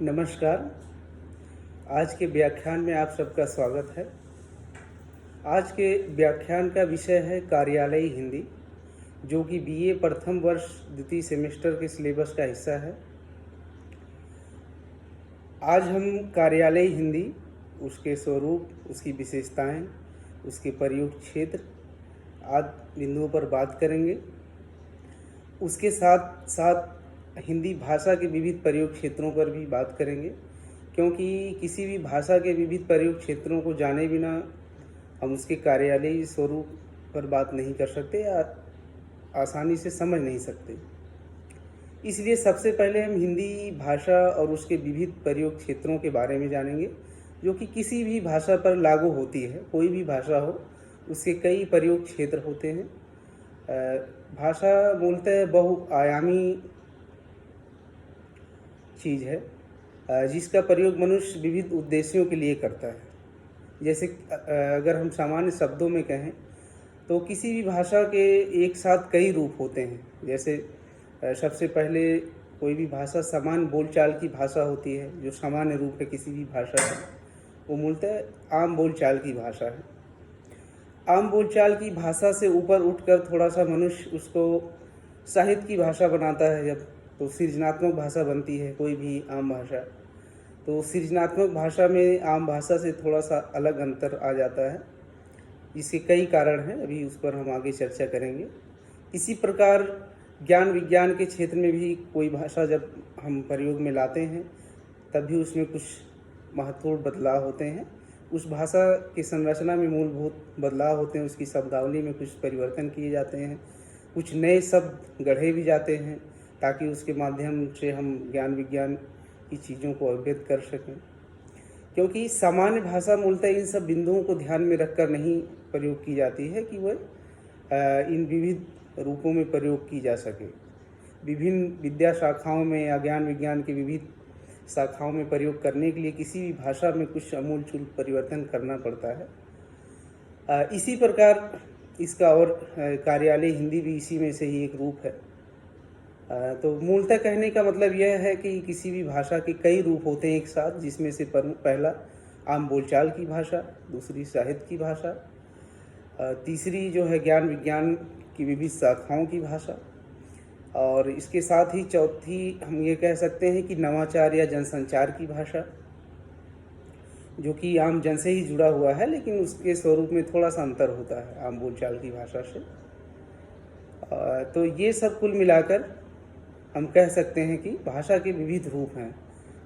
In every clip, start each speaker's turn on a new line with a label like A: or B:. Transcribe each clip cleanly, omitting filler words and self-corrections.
A: नमस्कार। आज के व्याख्यान में आप सबका स्वागत है। आज के व्याख्यान का विषय है कार्यालयी हिंदी, जो कि बीए प्रथम वर्ष द्वितीय सेमेस्टर के सिलेबस का हिस्सा है। आज हम कार्यालयी हिंदी, उसके स्वरूप, उसकी विशेषताएं, उसके प्रयोग क्षेत्र आदि बिंदुओं पर बात करेंगे। उसके साथ साथ हिंदी भाषा के विविध प्रयोग क्षेत्रों पर भी बात करेंगे, क्योंकि किसी भी भाषा के विविध प्रयोग क्षेत्रों को जाने बिना हम उसके कार्यालयी स्वरूप पर बात नहीं कर सकते या आसानी से समझ नहीं सकते। इसलिए सबसे पहले हम हिंदी भाषा और उसके विविध प्रयोग क्षेत्रों के बारे में जानेंगे, जो कि किसी भी भाषा पर लागू होती है। कोई भी भाषा हो, उसके कई प्रयोग क्षेत्र होते हैं। भाषा मूलतः बहुआयामी चीज़ है, जिसका प्रयोग मनुष्य विविध उद्देश्यों के लिए करता है। जैसे अगर हम सामान्य शब्दों में कहें तो किसी भी भाषा के एक साथ कई रूप होते हैं। जैसे सबसे पहले कोई भी भाषा सामान्य बोलचाल की भाषा होती है, जो सामान्य रूप है किसी भी भाषा का, वो मूलतः आम बोलचाल की भाषा है। आम बोलचाल की भाषा से ऊपर उठकर थोड़ा सा मनुष्य उसको साहित्य की भाषा बनाता है, जब तो सृजनात्मक भाषा बनती है कोई भी आम भाषा। तो सृजनात्मक भाषा में आम भाषा से थोड़ा सा अलग अंतर आ जाता है। इसके कई कारण हैं, अभी उस पर हम आगे चर्चा करेंगे। इसी प्रकार ज्ञान विज्ञान के क्षेत्र में भी कोई भाषा जब हम प्रयोग में लाते हैं, तब भी उसमें कुछ महत्वपूर्ण बदलाव होते हैं। उस भाषा की संरचना में मूलभूत बदलाव होते हैं, उसकी शब्दावली में कुछ परिवर्तन किए जाते हैं, कुछ नए शब्द गढ़े भी जाते हैं, ताकि उसके माध्यम से हम ज्ञान विज्ञान की चीज़ों को अवगत कर सकें। क्योंकि सामान्य भाषा मूलतः इन सब बिंदुओं को ध्यान में रखकर नहीं प्रयोग की जाती है कि वह इन विविध रूपों में प्रयोग की जा सके। विभिन्न विद्या शाखाओं में या ज्ञान विज्ञान की विविध शाखाओं में प्रयोग करने के लिए किसी भी भाषा में कुछ अमूलचूल परिवर्तन करना पड़ता है। इसी प्रकार इसका और कार्यालय हिंदी भी इसी में से ही एक रूप है। तो मूलतः कहने का मतलब यह है कि किसी भी भाषा के कई रूप होते हैं एक साथ, जिसमें से पहला आम बोलचाल की भाषा, दूसरी साहित्य की भाषा, तीसरी जो है ज्ञान विज्ञान की विविध शाखाओं की भाषा, और इसके साथ ही चौथी हम ये कह सकते हैं कि नवाचार या जनसंचार की भाषा, जो कि आम जन से ही जुड़ा हुआ है, लेकिन उसके स्वरूप में थोड़ा सा अंतर होता है आम बोलचाल की भाषा से। तो ये सब कुल मिलाकर हम कह सकते हैं कि भाषा के विविध रूप हैं,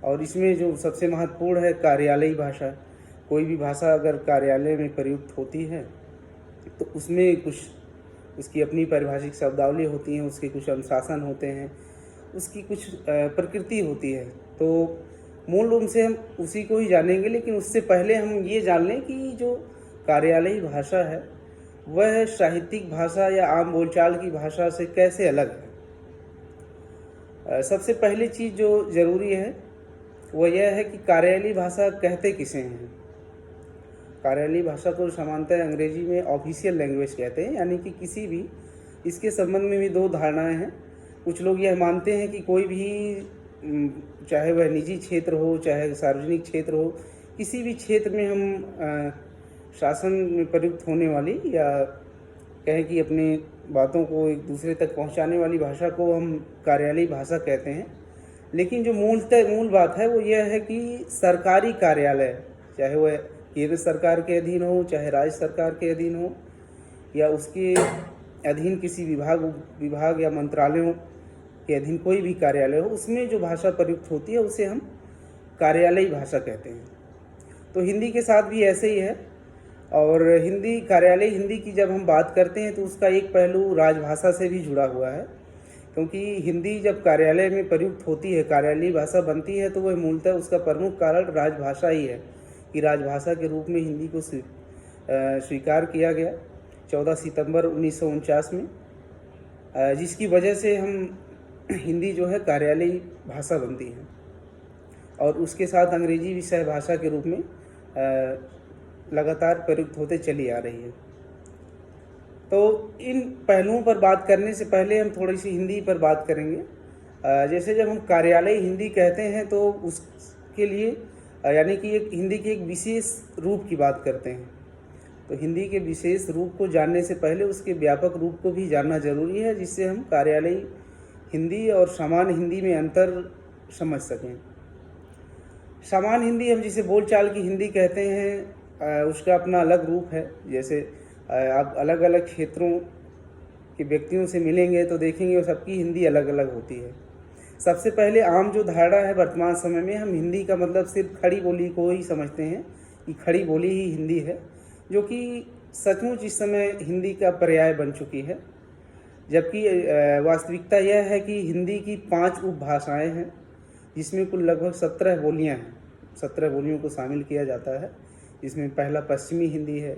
A: और इसमें जो सबसे महत्वपूर्ण है कार्यालयी भाषा। कोई भी भाषा अगर कार्यालय में प्रयुक्त होती है तो उसमें कुछ उसकी अपनी पारिभाषिक शब्दावली होती हैं, उसके कुछ अनुशासन होते हैं, उसकी कुछ प्रकृति होती है। तो मूल रूप से हम उसी को ही जानेंगे, लेकिन उससे पहले हम ये जान लें कि जो कार्यालयी भाषा है वह साहित्यिक भाषा या आम बोलचाल की भाषा से कैसे अलग है। सबसे पहली चीज़ जो ज़रूरी है वह यह है कि कार्यालयी भाषा कहते किसे हैं। कार्यालयी भाषा को सामान्यतः अंग्रेजी में ऑफिशियल लैंग्वेज कहते हैं, यानी कि किसी भी, इसके संबंध में भी दो धारणाएं हैं। कुछ लोग यह मानते हैं कि कोई भी, चाहे वह निजी क्षेत्र हो चाहे सार्वजनिक क्षेत्र हो, किसी भी क्षेत्र में हम शासन में प्रयुक्त होने वाली या कहें कि अपने बातों को एक दूसरे तक पहुंचाने वाली भाषा को हम कार्यालयी भाषा कहते हैं। लेकिन जो मूल बात है वो यह है कि सरकारी कार्यालय, चाहे वह केंद्र सरकार के अधीन हो, चाहे राज्य सरकार के अधीन हो, या उसके अधीन किसी विभाग या मंत्रालयों के अधीन कोई भी कार्यालय हो, उसमें जो भाषा प्रयुक्त होती है उसे हम कार्यालयी भाषा कहते हैं। तो हिंदी के साथ भी ऐसे ही है। और हिंदी, कार्यालय हिंदी की जब हम बात करते हैं तो उसका एक पहलू राजभाषा से भी जुड़ा हुआ है, क्योंकि हिंदी जब कार्यालय में प्रयुक्त होती है, कार्यालयी भाषा बनती है, तो वह मूलतः उसका प्रमुख कारण राजभाषा ही है कि राजभाषा के रूप में हिंदी को स्वीकार किया गया 14 सितंबर 1949 में, जिसकी वजह से हम हिंदी जो है कार्यालयी भाषा बनती है, और उसके साथ अंग्रेजी भी सह भाषा के रूप में लगातार प्रयुक्त होते चली आ रही है। तो इन पहलुओं पर बात करने से पहले हम थोड़ी सी हिंदी पर बात करेंगे। जैसे जब हम कार्यालय हिंदी कहते हैं तो उसके लिए यानी कि एक हिंदी के एक विशेष रूप की बात करते हैं। तो हिंदी के विशेष रूप को जानने से पहले उसके व्यापक रूप को भी जानना जरूरी है, जिससे हम कार्यालयी हिंदी और सामान्य हिंदी में अंतर समझ सकें। सामान्य हिंदी हम जिसे बोलचाल की हिंदी कहते हैं, उसका अपना अलग रूप है। जैसे आप अलग अलग क्षेत्रों के व्यक्तियों से मिलेंगे तो देखेंगे वो सबकी हिंदी अलग अलग होती है। सबसे पहले आम जो धारणा है वर्तमान समय में, हम हिंदी का मतलब सिर्फ खड़ी बोली को ही समझते हैं कि खड़ी बोली ही हिंदी है, जो कि सचमुच इस समय हिंदी का पर्याय बन चुकी है। जबकि वास्तविकता यह है कि हिंदी की 5 उपभाषाएं हैं, जिसमें कुल लगभग 17 बोलियां हैं। 17 बोलियों को शामिल किया जाता है। इसमें पहला पश्चिमी हिंदी है,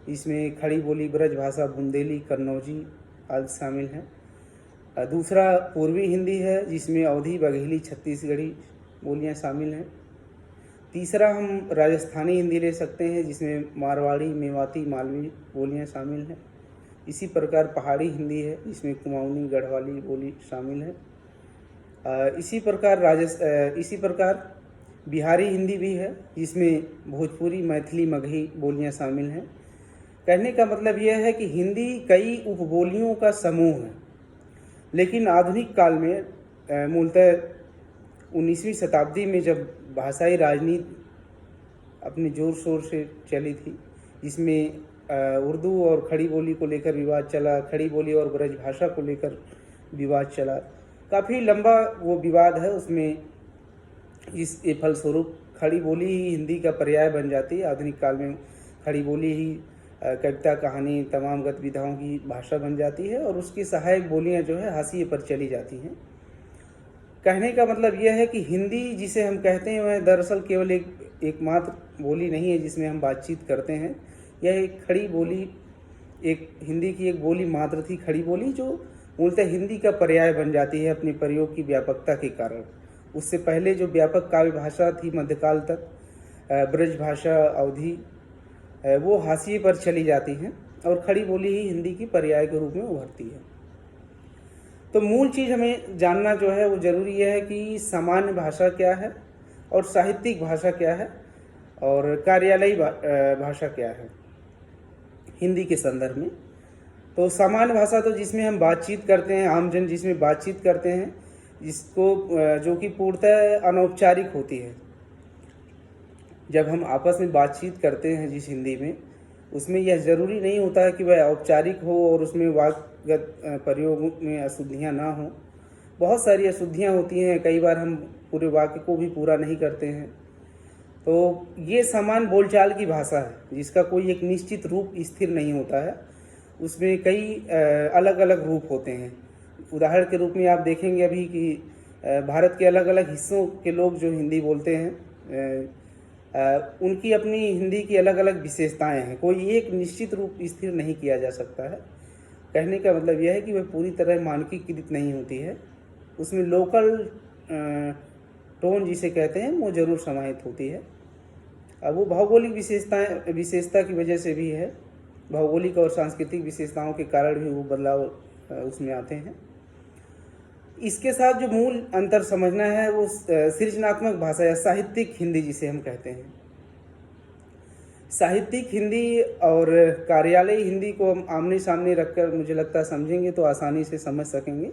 A: इसमें खड़ी बोली ब्रज भाषा बुंदेली कन्नौजी आदि शामिल हैं। दूसरा पूर्वी हिंदी है, जिसमें अवधी बघेली छत्तीसगढ़ी बोलियां शामिल हैं। तीसरा हम राजस्थानी हिंदी ले सकते हैं, जिसमें मारवाड़ी मेवाती मालवी बोलियां शामिल हैं। इसी प्रकार पहाड़ी हिंदी है, जिसमें कुमाऊनी गढ़वाली बोली शामिल है। इसी प्रकार बिहारी हिंदी भी है, जिसमें भोजपुरी मैथिली मगही बोलियां शामिल हैं। कहने का मतलब यह है कि हिंदी कई उपबोलियों का समूह है, लेकिन आधुनिक काल में मूलतः 19वीं शताब्दी में जब भाषाई राजनीति अपने जोर शोर से चली थी, जिसमें उर्दू और खड़ी बोली को लेकर विवाद चला, खड़ी बोली और ब्रजभाषा को लेकर विवाद चला, काफ़ी लंबा वो विवाद है। उसमें इस फलस्वरूप खड़ी बोली ही हिंदी का पर्याय बन जाती है। आधुनिक काल में खड़ी बोली ही कविता कहानी तमाम गतिविधियों की भाषा बन जाती है और उसकी सहायक बोलियां जो है हाशिए पर चली जाती हैं। कहने का मतलब यह है कि हिंदी जिसे हम कहते हैं वह दरअसल केवल एकमात्र बोली नहीं है जिसमें हम बातचीत करते हैं। यह एक खड़ी बोली, एक हिंदी की एक बोली मात्र थी, खड़ी बोली, जो मूलतः हिंदी का पर्याय बन जाती है अपने प्रयोग की व्यापकता के कारण। उससे पहले जो व्यापक काव्य भाषा थी मध्यकाल तक, ब्रज भाषा अवधी, वो हाशिए पर चली जाती हैं और खड़ी बोली ही हिंदी की पर्याय के रूप में उभरती है। तो मूल चीज़ हमें जानना जो है वो ज़रूरी है कि सामान्य भाषा क्या है और साहित्यिक भाषा क्या है और कार्यालयी भाषा क्या है हिंदी के संदर्भ में। तो सामान्य भाषा तो जिसमें हम बातचीत करते हैं, आमजन जिसमें बातचीत करते हैं, जिसको जो कि पूर्णतः अनौपचारिक होती है। जब हम आपस में बातचीत करते हैं जिस हिंदी में, उसमें यह ज़रूरी नहीं होता है कि वह औपचारिक हो और उसमें वाक्यगत प्रयोग में अशुद्धियाँ ना हो। बहुत सारी अशुद्धियाँ होती हैं, कई बार हम पूरे वाक्य को भी पूरा नहीं करते हैं। तो ये सामान्य बोलचाल की भाषा है, जिसका कोई एक निश्चित रूप स्थिर नहीं होता है। उसमें कई अलग अलग रूप होते हैं। उदाहरण के रूप में आप देखेंगे अभी कि भारत के अलग अलग हिस्सों के लोग जो हिंदी बोलते हैं, उनकी अपनी हिंदी की अलग अलग विशेषताएं हैं। कोई एक निश्चित रूप स्थिर नहीं किया जा सकता है। कहने का मतलब यह है कि वह पूरी तरह मानकीकृत नहीं होती है। उसमें लोकल टोन जिसे कहते हैं वो जरूर समाहित होती है। अब वो भौगोलिक विशेषता की वजह से भी है। भौगोलिक और सांस्कृतिक विशेषताओं के कारण भी वो बदलाव उसमें आते हैं। इसके साथ जो मूल अंतर समझना है वो सृजनात्मक भाषा या साहित्यिक हिंदी जिसे हम कहते हैं। साहित्यिक हिंदी और कार्यालयी हिंदी को हम आमने सामने रखकर मुझे लगता है समझेंगे तो आसानी से समझ सकेंगे,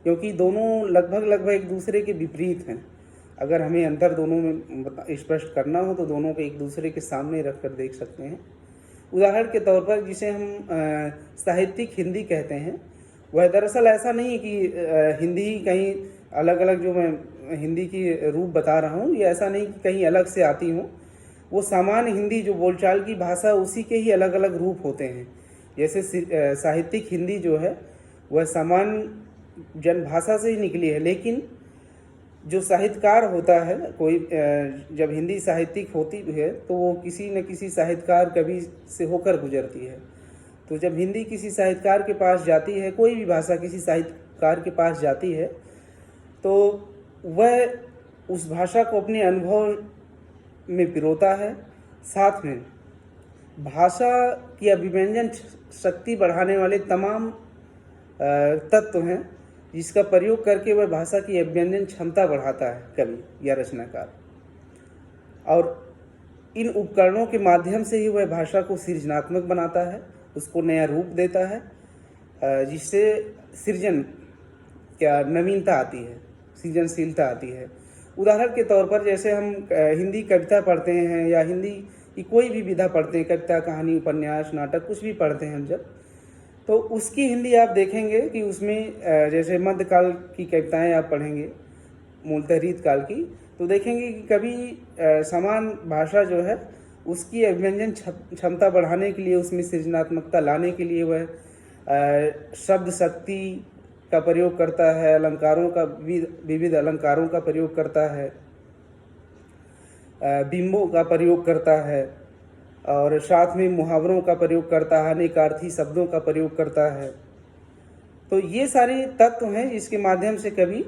A: क्योंकि दोनों लगभग एक दूसरे के विपरीत हैं। अगर हमें अंतर दोनों में स्पष्ट करना हो तो दोनों को एक दूसरे के सामने रखकर देख सकते हैं। उदाहरण के तौर पर जिसे हम साहित्यिक हिंदी कहते हैं, वह दरअसल ऐसा नहीं है कि हिंदी कहीं अलग अलग, जो मैं हिंदी की रूप बता रहा हूँ, ये ऐसा नहीं कि कहीं अलग से आती हो। वो सामान्य हिंदी जो बोलचाल की भाषा, उसी के ही अलग अलग रूप होते हैं। जैसे साहित्यिक हिंदी जो है वह सामान्य जनभाषा से ही निकली है, लेकिन जो साहित्यकार होता है, कोई जब हिंदी साहित्यिक होती है तो वो किसी न किसी साहित्यकार कवि से होकर गुजरती है। तो जब हिंदी किसी साहित्यकार के पास जाती है, कोई भी भाषा किसी साहित्यकार के पास जाती है, तो वह उस भाषा को अपने अनुभव में पिरोता है। साथ में भाषा की अभिव्यंजन शक्ति बढ़ाने वाले तमाम तत्व हैं, जिसका प्रयोग करके वह भाषा की अभ्यंजन क्षमता बढ़ाता है कवि या रचनाकार, और इन उपकरणों के माध्यम से ही वह भाषा को सृजनात्मक बनाता है, उसको नया रूप देता है, जिससे सृजन क्या नवीनता आती है, सृजनशीलता आती है। उदाहरण के तौर पर जैसे हम हिंदी कविता पढ़ते हैं या हिंदी की कोई भी विधा पढ़ते हैं, कविता, कहानी, उपन्यास, नाटक, कुछ भी पढ़ते हैं हम जब, तो उसकी हिंदी आप देखेंगे कि उसमें जैसे मध्यकाल की कविताएं आप पढ़ेंगे, मूलतः रीत काल की, तो देखेंगे कि कभी समान भाषा जो है उसकी अभिव्यंजन क्षमता बढ़ाने के लिए, उसमें सृजनात्मकता लाने के लिए वह शब्द शक्ति का प्रयोग करता है, अलंकारों का विविध अलंकारों का प्रयोग करता है, बिंबों का प्रयोग करता है, और साथ में मुहावरों का प्रयोग करता है, अनेकार्थी शब्दों का प्रयोग करता है। तो ये सारे तत्व हैं जिसके माध्यम से कवि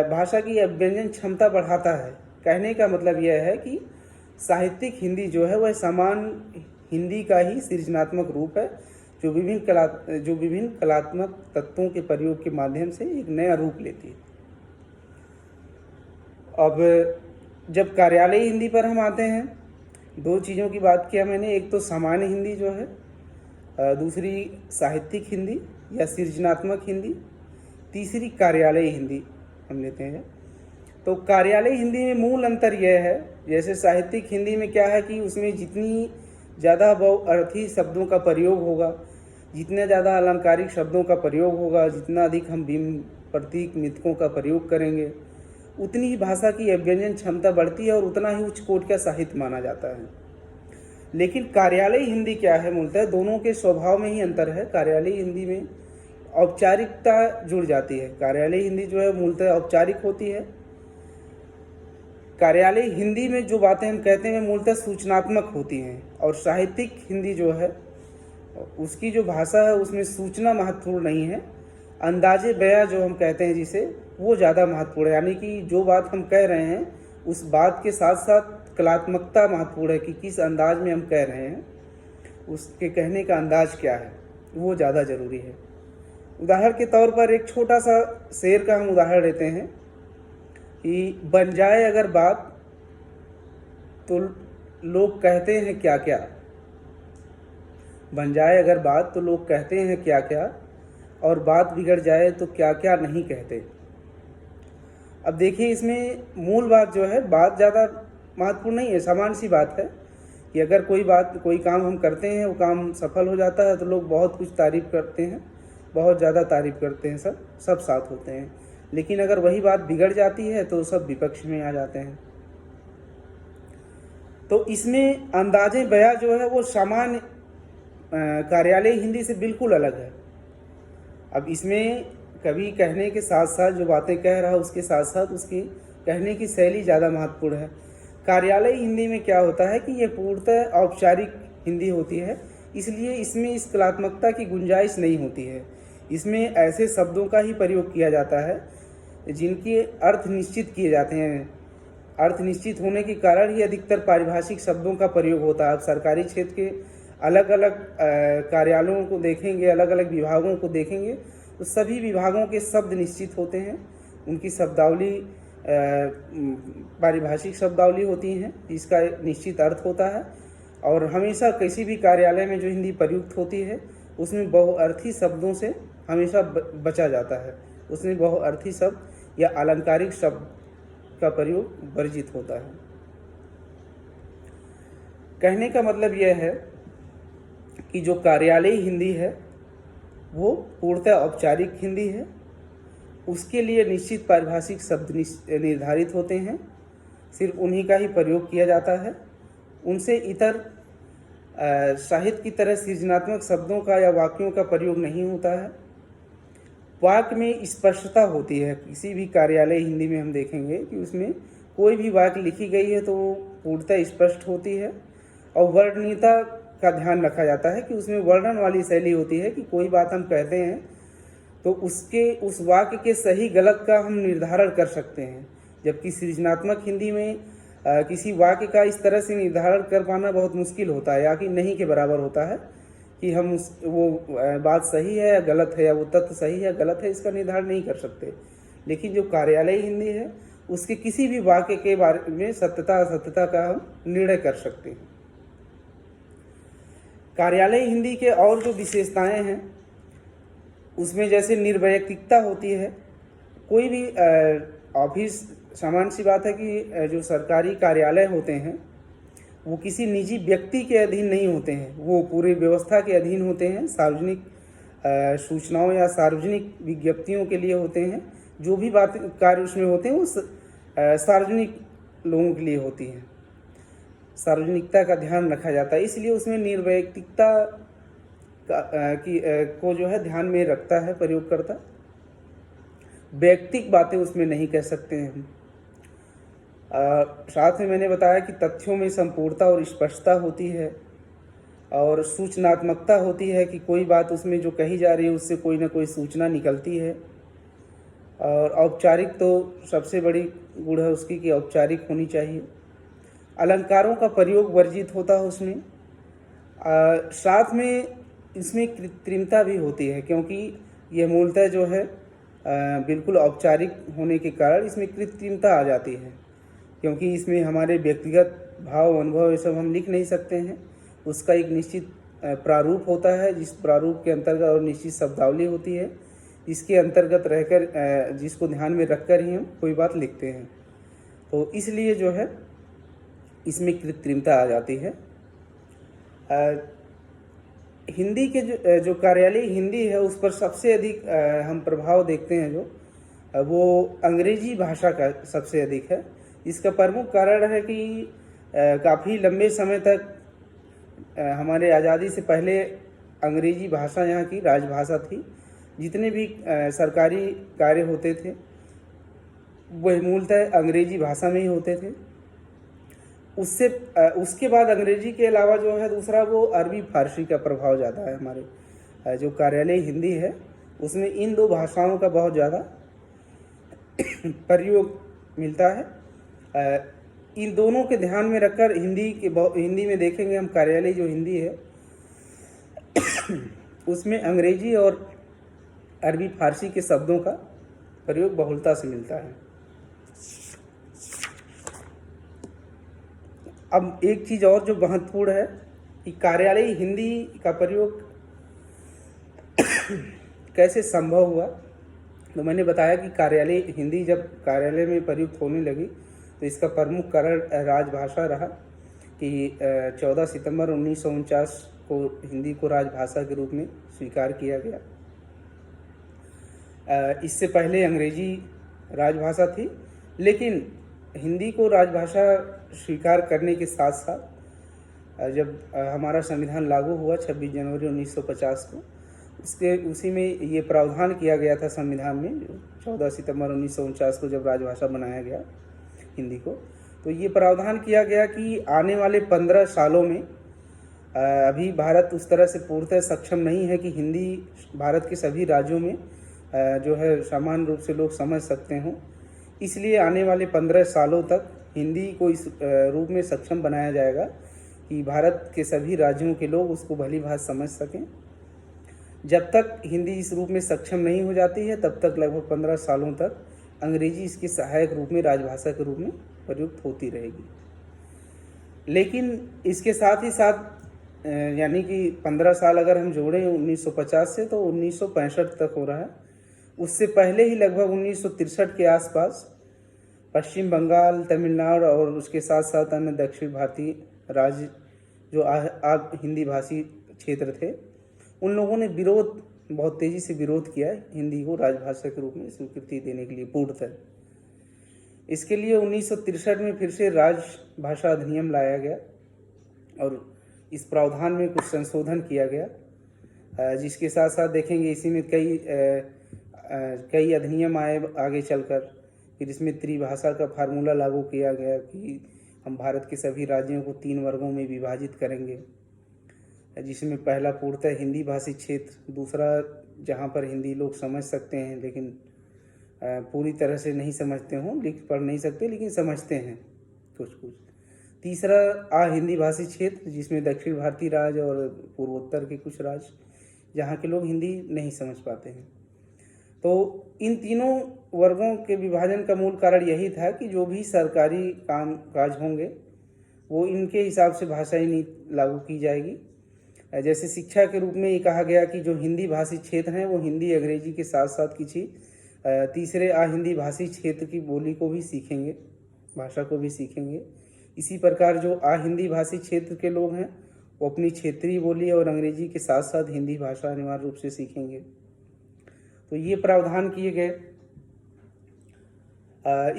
A: भाषा की अभ्यंजन क्षमता बढ़ाता है। कहने का मतलब यह है कि साहित्यिक हिंदी जो है वह समान हिंदी का ही सृजनात्मक रूप है, जो विभिन्न कलात्मक तत्वों के प्रयोग के माध्यम से एक नया रूप लेती है। अब जब कार्यालयी हिंदी पर हम आते हैं, दो चीज़ों की बात किया मैंने, एक तो सामान्य हिंदी जो है, दूसरी साहित्यिक हिंदी या सृजनात्मक हिंदी, तीसरी कार्यालयी हिंदी हम लेते हैं। तो कार्यालयी हिंदी में मूल अंतर यह है, जैसे साहित्यिक हिंदी में क्या है कि उसमें जितनी ज़्यादा बहुअर्थी शब्दों का प्रयोग होगा, जितने ज़्यादा अलंकारिक शब्दों का प्रयोग होगा, जितना अधिक हम बिंब, प्रतीक, मिथकों का प्रयोग करेंगे, उतनी ही भाषा की अभ्यंजन क्षमता बढ़ती है और उतना ही उच्च कोटि का साहित्य माना जाता है। लेकिन कार्यालयी हिंदी क्या है, मूलतः दोनों के स्वभाव में ही अंतर है। कार्यालयी हिंदी में औपचारिकता जुड़ जाती है। कार्यालयी हिंदी जो है मूलतः औपचारिक होती है। कार्यालयी हिंदी में जो बातें हम कहते हैं मूलतः सूचनात्मक होती हैं, और साहित्यिक हिंदी जो है उसकी जो भाषा है उसमें सूचना महत्वपूर्ण नहीं है, अंदाजे बयां जो हम कहते हैं जिसे, वो ज़्यादा महत्वपूर्ण है। यानी कि जो बात हम कह रहे हैं उस बात के साथ साथ कलात्मकता महत्वपूर्ण है कि किस अंदाज में हम कह रहे हैं, उसके कहने का अंदाज क्या है, वो ज़्यादा ज़रूरी है। उदाहरण के तौर पर एक छोटा सा शेर का हम उदाहरण लेते हैं कि बन जाए अगर बात तो लोग कहते हैं क्या क्या, बन जाए अगर बात तो लोग कहते हैं क्या क्या, और बात बिगड़ जाए तो क्या क्या नहीं कहते। अब देखिए इसमें मूल बात जो है, बात ज़्यादा महत्वपूर्ण नहीं है, सामान्य सी बात है कि अगर कोई काम हम करते हैं, वो काम सफल हो जाता है तो लोग बहुत कुछ तारीफ़ करते हैं, बहुत ज़्यादा तारीफ़ करते हैं, सब साथ होते हैं। लेकिन अगर वही बात बिगड़ जाती है तो सब विपक्ष में आ जाते हैं। तो इसमें अंदाजे बयां जो है वो सामान्य कार्यालयी हिंदी से बिल्कुल अलग है। अब इसमें कवि कहने के साथ साथ जो बातें कह रहा है उसके साथ साथ उसकी कहने की शैली ज़्यादा महत्वपूर्ण है। कार्यालयी हिंदी में क्या होता है कि ये पूर्णतः औपचारिक हिंदी होती है, इसलिए इसमें इस कलात्मकता की गुंजाइश नहीं होती है। इसमें ऐसे शब्दों का ही प्रयोग किया जाता है जिनके अर्थ निश्चित किए जाते हैं। अर्थ निश्चित होने के कारण ही अधिकतर पारिभाषिक शब्दों का प्रयोग होता है। आप सरकारी क्षेत्र के अलग अलग कार्यालयों को देखेंगे, अलग अलग विभागों को देखेंगे, तो सभी विभागों के शब्द निश्चित होते हैं, उनकी शब्दावली पारिभाषिक शब्दावली होती हैं जिसका निश्चित अर्थ होता है। और हमेशा किसी भी कार्यालय में जो हिंदी प्रयुक्त होती है उसमें बहुअर्थी शब्दों से हमेशा बचा जाता है, उसमें बहुअर्थी शब्द या अलंकारिक शब्द का प्रयोग वर्जित होता है। कहने का मतलब यह है कि जो कार्यालयी हिंदी है वो पूर्णतः औपचारिक हिंदी है, उसके लिए निश्चित पारिभाषिक शब्द निर्धारित होते हैं, सिर्फ उन्हीं का ही प्रयोग किया जाता है। उनसे इतर साहित्य की तरह सृजनात्मक शब्दों का या वाक्यों का प्रयोग नहीं होता है। वाक्य में स्पष्टता होती है। किसी भी कार्यालयी हिंदी में हम देखेंगे कि उसमें कोई भी वाक्य लिखी गई है तो वो पूर्णतः स्पष्ट होती है, और वर्णनीयता का ध्यान रखा जाता है कि उसमें वर्णन वाली शैली होती है कि कोई बात हम कहते हैं तो उस वाक्य के सही गलत का हम निर्धारण कर सकते हैं। जबकि सृजनात्मक हिंदी में किसी वाक्य का इस तरह से निर्धारण कर पाना बहुत मुश्किल होता है, या कि नहीं के बराबर होता है कि हम वो बात सही है या गलत है, या वो तथ्य सही है या गलत है, इसका निर्धारण नहीं कर सकते। लेकिन जो कार्यालयी हिंदी है, उसके किसी भी वाक्य के बारे में सत्यता असत्यता का हम निर्णय कर सकते हैं। कार्यालयी हिंदी के और जो विशेषताएं हैं, उसमें जैसे निर्वैयक्तिकता होती है। कोई भी ऑफिस, सामान्य सी बात है कि जो सरकारी कार्यालय होते हैं वो किसी निजी व्यक्ति के अधीन नहीं होते हैं, वो पूरी व्यवस्था के अधीन होते हैं। सार्वजनिक सूचनाओं या सार्वजनिक विज्ञप्तियों के लिए होते हैं। जो भी बात कार्य उसमें होते हैं वो सार्वजनिक लोगों के लिए होती हैं। सार्वजनिकता का ध्यान रखा जाता है, इसलिए उसमें निर्वैयक्तिकता को जो है ध्यान में रखता है प्रयोगकर्ता। वैयक्तिक बातें उसमें नहीं कह सकते हैं हम। साथ में मैंने बताया कि तथ्यों में संपूर्णता और स्पष्टता होती है, और सूचनात्मकता होती है कि कोई बात उसमें जो कही जा रही है उससे कोई ना कोई सूचना निकलती है। और औपचारिक तो सबसे बड़ी गुण है उसकी कि औपचारिक होनी चाहिए। अलंकारों का प्रयोग वर्जित होता है उसमें। साथ में इसमें कृत्रिमता भी होती है, क्योंकि यह मूलतः जो है बिल्कुल औपचारिक होने के कारण इसमें कृत्रिमता आ जाती है, क्योंकि इसमें हमारे व्यक्तिगत भाव अनुभव ये सब हम लिख नहीं सकते हैं। उसका एक निश्चित प्रारूप होता है, जिस प्रारूप के अंतर्गत और निश्चित शब्दावली होती है, इसके अंतर्गत रहकर जिसको ध्यान में रखकर ही हम कोई बात लिखते हैं। तो इसलिए जो है इसमें कृत्रिमता आ जाती है। हिंदी के जो कार्यालयी हिंदी है उस पर सबसे अधिक हम प्रभाव देखते हैं जो वो अंग्रेजी भाषा का सबसे अधिक है। इसका प्रमुख कारण है कि काफ़ी लंबे समय तक हमारे आज़ादी से पहले अंग्रेजी भाषा यहाँ की राजभाषा थी। जितने भी सरकारी कार्य होते थे वह मूलतः अंग्रेजी भाषा में ही होते थे। उसके बाद अंग्रेजी के अलावा जो है दूसरा वो अरबी फारसी का प्रभाव ज़्यादा है। हमारे जो कार्यालयी हिंदी है उसमें इन दो भाषाओं का बहुत ज़्यादा प्रयोग मिलता है। इन दोनों के ध्यान में रखकर हिंदी में देखेंगे हम कार्यालयी जो हिंदी है उसमें अंग्रेजी और अरबी फारसी के शब्दों का प्रयोग बहुलता से मिलता है। अब एक चीज़ और जो महत्वपूर्ण है कि कार्यालयी हिंदी का प्रयोग कैसे संभव हुआ। तो मैंने बताया कि कार्यालयी हिंदी जब कार्यालय में प्रयुक्त होने लगी तो इसका प्रमुख कारण राजभाषा रहा कि 14 सितंबर 1949 को हिंदी को राजभाषा के रूप में स्वीकार किया गया। इससे पहले अंग्रेजी राजभाषा थी, लेकिन हिंदी को राजभाषा स्वीकार करने के साथ साथ जब हमारा संविधान लागू हुआ 26 जनवरी 1950 को, उसी में ये प्रावधान किया गया था संविधान में। 14 सितंबर 1949 को जब राजभाषा बनाया गया हिंदी को, तो ये प्रावधान किया गया कि आने वाले 15 सालों में अभी भारत उस तरह से पूर्णतः सक्षम नहीं है कि हिंदी भारत के सभी राज्यों में जो है सामान्य रूप से लोग समझ सकते हों। इसलिए आने वाले 15 सालों तक हिंदी को इस रूप में सक्षम बनाया जाएगा कि भारत के सभी राज्यों के लोग उसको भली भांति समझ सकें। जब तक हिंदी इस रूप में सक्षम नहीं हो जाती है तब तक लगभग 15 सालों तक अंग्रेजी इसके सहायक रूप में राजभाषा के रूप में प्रयुक्त होती रहेगी। लेकिन इसके साथ ही साथ यानी कि 15 साल अगर हम जोड़ें 1950 से तो 1965 तक हो रहा है। उससे पहले ही लगभग 1963 के आसपास पश्चिम बंगाल, तमिलनाडु और उसके साथ साथ अन्य दक्षिण भारतीय राज्य जो आग हिंदी भाषी क्षेत्र थे, उन लोगों ने बहुत तेज़ी से विरोध किया हिंदी को राजभाषा के रूप में स्वीकृति देने के लिए पूर्णतः। इसके लिए 1963 में फिर से राजभाषा अधिनियम लाया गया और इस प्रावधान में कुछ संशोधन किया गया, जिसके साथ साथ देखेंगे इसी में कई अधिनियम आए आगे चलकर। फिर इसमें त्रिभाषा का फार्मूला लागू किया गया कि हम भारत के सभी राज्यों को 3 वर्गों में विभाजित करेंगे, जिसमें पहला पूर्णतः हिंदी भाषी क्षेत्र, दूसरा जहाँ पर हिंदी लोग समझ सकते हैं लेकिन पूरी तरह से नहीं समझते हों, लिख पढ़ नहीं सकते लेकिन समझते हैं कुछ कुछ, तीसरा हिंदी भाषी क्षेत्र, जिसमें दक्षिण भारतीय राज्य और पूर्वोत्तर के कुछ राज्य, जहाँ के लोग हिंदी नहीं समझ पाते हैं। तो इन तीनों वर्गों के विभाजन का मूल कारण यही था कि जो भी सरकारी काम काज होंगे वो इनके हिसाब से भाषाई नीति लागू की जाएगी। जैसे शिक्षा के रूप में ये कहा गया कि जो हिंदी भाषी क्षेत्र हैं वो हिंदी अंग्रेजी के साथ साथ किसी तीसरे हिंदी भाषी क्षेत्र की बोली को भी सीखेंगे, भाषा को भी सीखेंगे। इसी प्रकार जो हिंदी भाषी क्षेत्र के लोग हैं वो अपनी क्षेत्रीय बोली और अंग्रेजी के साथ साथ हिंदी भाषा अनिवार्य रूप से सीखेंगे। तो ये प्रावधान किए गए।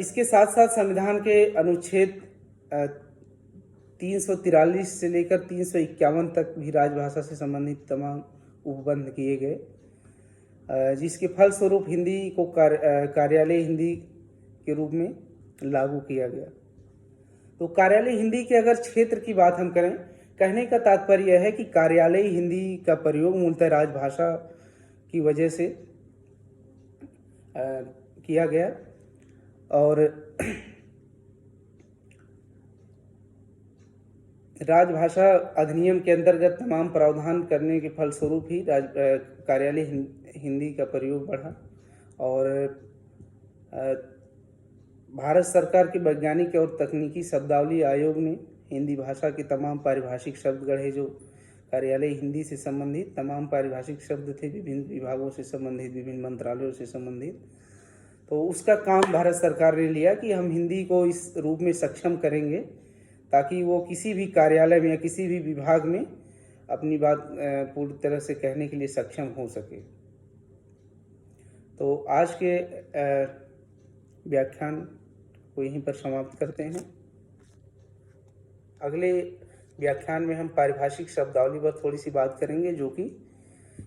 A: इसके साथ साथ संविधान के अनुच्छेद 343 से लेकर 351 तक भी राजभाषा से संबंधित तमाम उपबंध किए गए, जिसके फलस्वरूप हिंदी को कार्यालय हिंदी के रूप में लागू किया गया। तो कार्यालय हिंदी के अगर क्षेत्र की बात हम करें, कहने का तात्पर्य यह है कि कार्यालय हिंदी का प्रयोग मूलतः राजभाषा की वजह से किया गया और राजभाषा अधिनियम के अंतर्गत तमाम प्रावधान करने के फलस्वरूप ही कार्यालय हिंदी का प्रयोग बढ़ा। और भारत सरकार के वैज्ञानिक और तकनीकी शब्दावली आयोग ने हिंदी भाषा के तमाम पारिभाषिक शब्द गढ़े, जो कार्यालय हिंदी से संबंधित तमाम पारिभाषिक शब्द थे, विभिन्न विभागों से संबंधित, विभिन्न मंत्रालयों से संबंधित। तो उसका काम भारत सरकार ने लिया कि हम हिंदी को इस रूप में सक्षम करेंगे ताकि वो किसी भी कार्यालय में या किसी भी विभाग में अपनी बात पूरी तरह से कहने के लिए सक्षम हो सके। तो आज के व्याख्यान को यहीं पर समाप्त करते हैं। अगले व्याख्यान में हम पारिभाषिक शब्दावली पर थोड़ी सी बात करेंगे, जो कि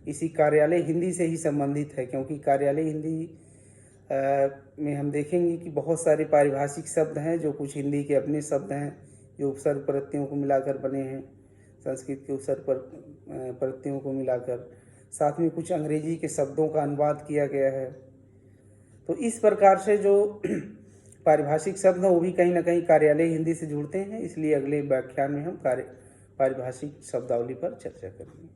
A: इसी कार्यालय हिंदी से ही संबंधित है, क्योंकि कार्यालय हिंदी में हम देखेंगे कि बहुत सारे पारिभाषिक शब्द हैं जो कुछ हिंदी के अपने शब्द हैं जो उपसर्ग प्रत्ययों को मिलाकर बने हैं, संस्कृत के उपसर्ग प्रत्ययों को मिलाकर, साथ में कुछ अंग्रेजी के शब्दों का अनुवाद किया गया है। तो इस प्रकार से जो पारिभाषिक शब्द हैं वो भी कहीं ना कहीं कार्यालय हिंदी से जुड़ते हैं, इसलिए अगले व्याख्यान में हम पारिभाषिक शब्दावली पर चर्चा करेंगे।